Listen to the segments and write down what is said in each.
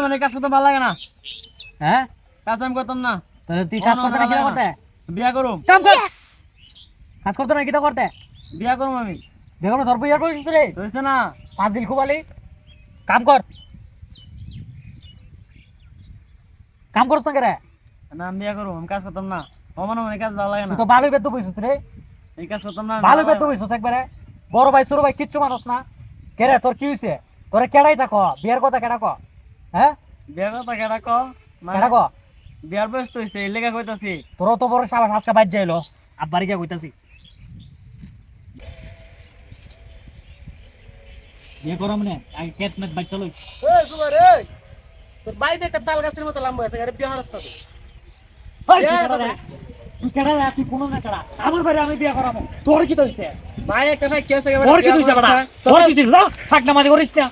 মানে কাজ করতে ভালো লাগে না। হ্যাঁ কাজ আমি করতাম না। তাহলে তুই কাজ করতে না কি করতে বিয়া করুম। কাম কর কাজ করতে না কি করতে বিয়া করুম আমি। বেগম ধর বিয়ার করিস রে হইছে না? পাঁচ দিল খুবালি কাম কর কাম করছ না কেরে না আমি বিয়া করুম, আমি কাজ করতাম না। মনে মনে কাজ ভালো লাগে না। তুই তো ভালোই বেদ বইছিস রে এই কাজ করতাম না। ভালোই বেদ বইছিস একবারে বড় ভাই ছোট ভাই কিচ্ছু মানুষ না কেরে তোর কি হইছে তোরে কেডাই তা ক বিয়ার কথা কেডা ক হ্যাঁ বিয়ার কথা কেডা ক? কেডা ক বিয়ার বয়স তো হইছে, এই লেগা কইতাছি। তোর তো বড় সাবাস আজকে বাজ যাইলো আব্বারি গিয়া কইতাছি বিয়ে করো মানে আগে কেট মেট বাচ্চা লই এই সুবা রে, তোর বাইতে একটা তাল গাছের মতো লম্বা আছে, আরে বিয়া হরাস তো। ওই তুই কেডা রে তুই কোন না কেডা আমার বাড়ি আমি বিয়ে করাবো তোর কি হইছে ভাই একটা ভাই কেসে তোর কি হইছে বড়া তোর কি হইছে ফাকনা মাঝে করিস না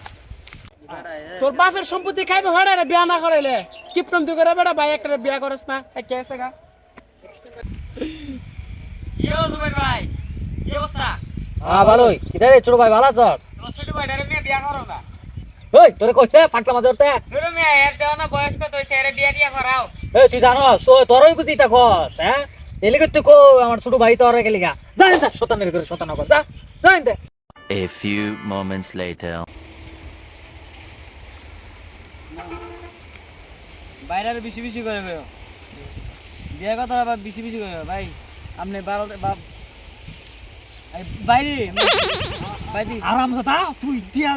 তোর বাপের সম্পত্তি খাইবে হড়া রে বিয়া না করাইলে কিপটম তুই করে বেটা ভাই একটা বিয়া করস না কেসে গা। ইয়ো সুবাই ভাই কি অবস্থা? হ্যাঁ ভালোই কিটা রে ছোট ভাই ভালো আছো তোর ছোট ভাই ডারে মেয়ে বিয়া করো না। ওই তোরে কইছে ফাকনা মাঝে উঠতে তোর মেয়ে এর দেও না বয়স কত হইছে, এর বিয়া দিয়া করাও। এই তুই জানো তোরই বুঝি তা কস হ্যাঁ এলি তুই কো আমার ছোট ভাই তোর গেলি গা যা যা শতানের করে শতান কর যা যা ইনতে A few moments later. বাইরে আর বেশি বেশি করে গো বিয়া কথা আবার বেশি বেশি করে ভাই। আপনি 12 বাপ বাইরে বাইরে আরাম দাদা তুই দিয়া